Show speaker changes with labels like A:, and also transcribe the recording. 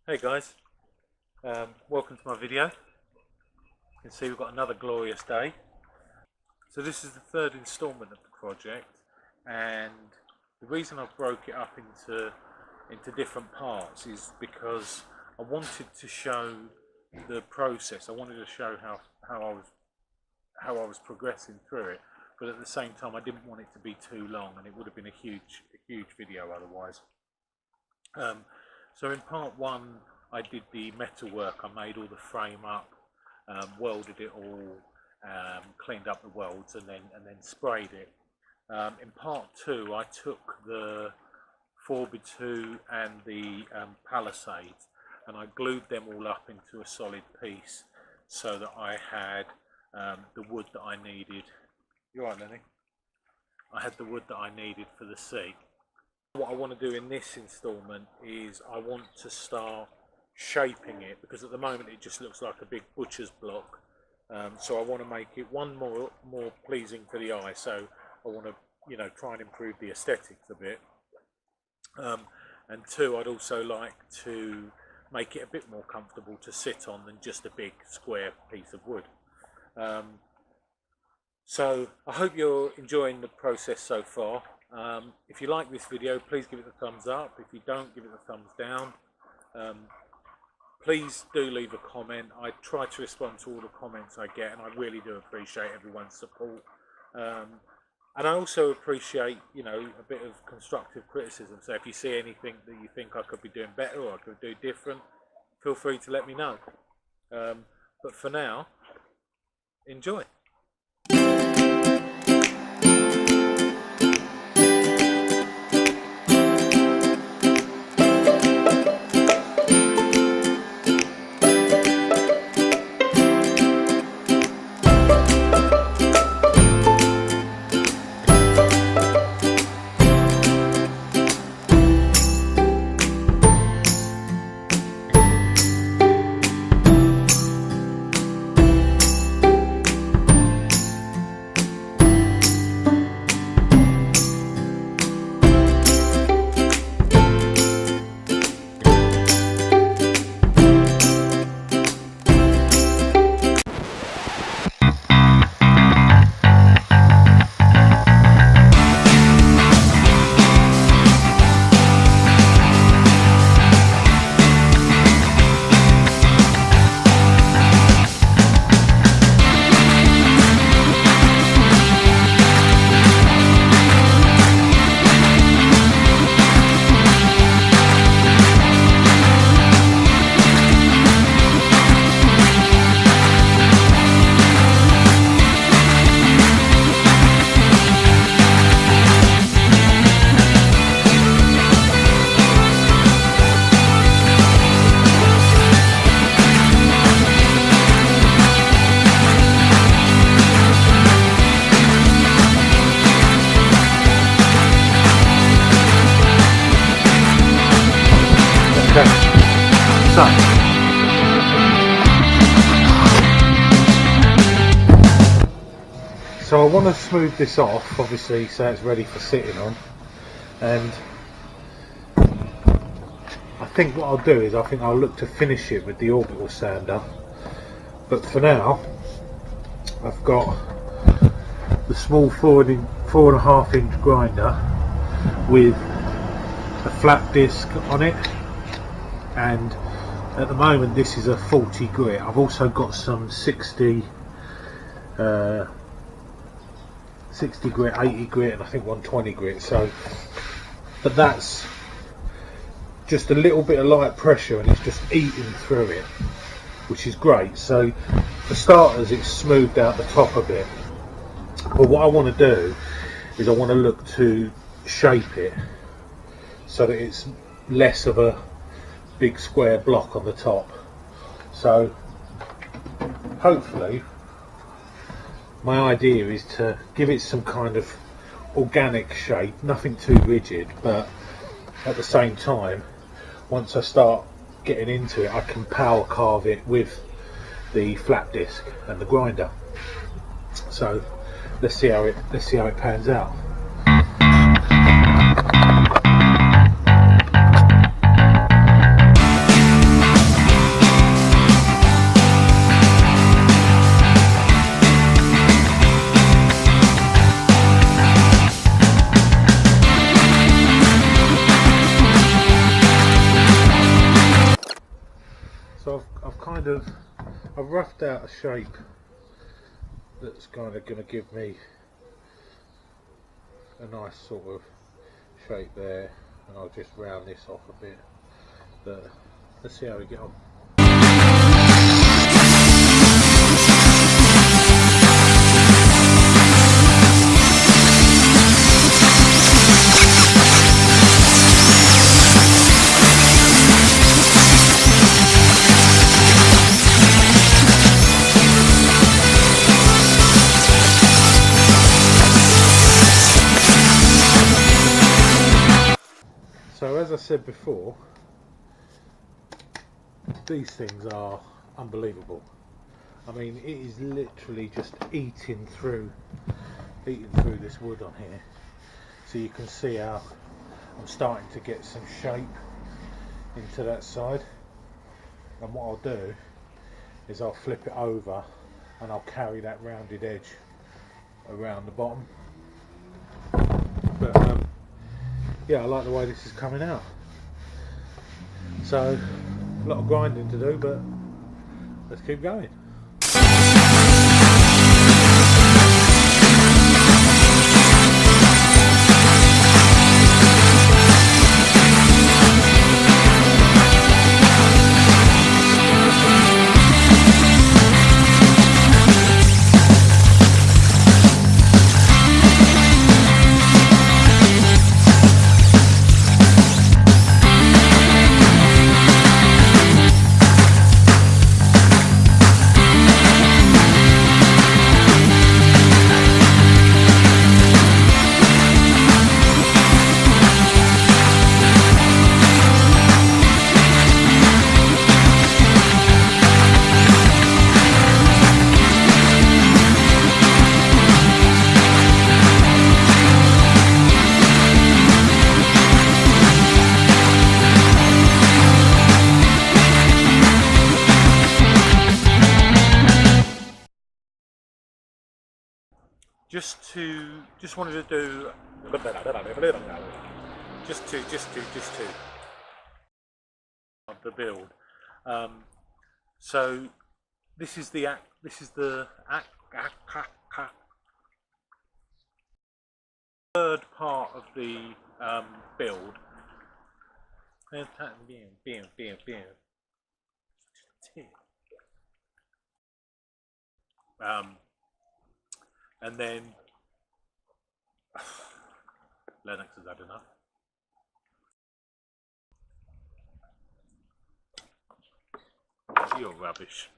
A: Hey guys, welcome to my video. You can see we've got another glorious day. So this is the third instalment of the project, and the reason I broke it up into different parts is because I wanted to show the process. I wanted to show how I was progressing through it, but at the same time I didn't want it to be too long, and it would have been a huge video otherwise. So in part one, I did the metal work. I made all the frame up, welded it all, cleaned up the welds, and then sprayed it. In part two, I took the 4x2 and the palisades, and I glued them all up into a solid piece so that I had the wood that I needed. You all right, Lenny? I had the wood that I needed for the seat. What I want to do in this instalment is I want to start shaping it, because at the moment it just looks like a big butcher's block. So I want to make it one more pleasing for the eye. So I want to try and improve the aesthetics a bit. And two, I'd also like to make it a bit more comfortable to sit on than just a big square piece of wood. So I hope you're enjoying the process so far. If you like this video, please give it a thumbs up. If you don't, give it a thumbs down. Please do leave a comment. I try to respond to all the comments I get, and I really do appreciate everyone's support. And I also appreciate, a bit of constructive criticism. So if you see anything that you think I could be doing better or I could do different, feel free to let me know. But for now, enjoy. So I want to smooth this off, obviously, so it's ready for sitting on. And I think what I'll do is I'll look to finish it with the orbital sander. But for now, I've got the small 4.5 inch grinder with a flat disc on it, and at the moment this is a 40 grit. I've also got some 60 grit, 80 grit, and I think 120 grit. So, but that's just a little bit of light pressure and it's just eating through it, which is great. So for starters, it's smoothed out the top a bit, but what I want to do is I want to look to shape it so that it's less of a big square block on the top. So hopefully my idea is to give it some kind of organic shape, nothing too rigid, but at the same time, once I start getting into it, I can power carve it with the flat disc and the grinder. So let's see how it pans out. So I've roughed out a shape that's kind of going to give me a nice sort of shape there, and I'll just round this off a bit, but let's see how we get on. So as I said before, these things are unbelievable. I mean, it is literally just eating through this wood on here. So you can see how I'm starting to get some shape into that side. And what I'll do is I'll flip it over and I'll carry that rounded edge around the bottom. But yeah, I like the way this is coming out. So a lot of grinding to do, but let's keep going. Just wanted to do just to of the build. So this is the third part of the build. And then Lennox has had enough. You're rubbish.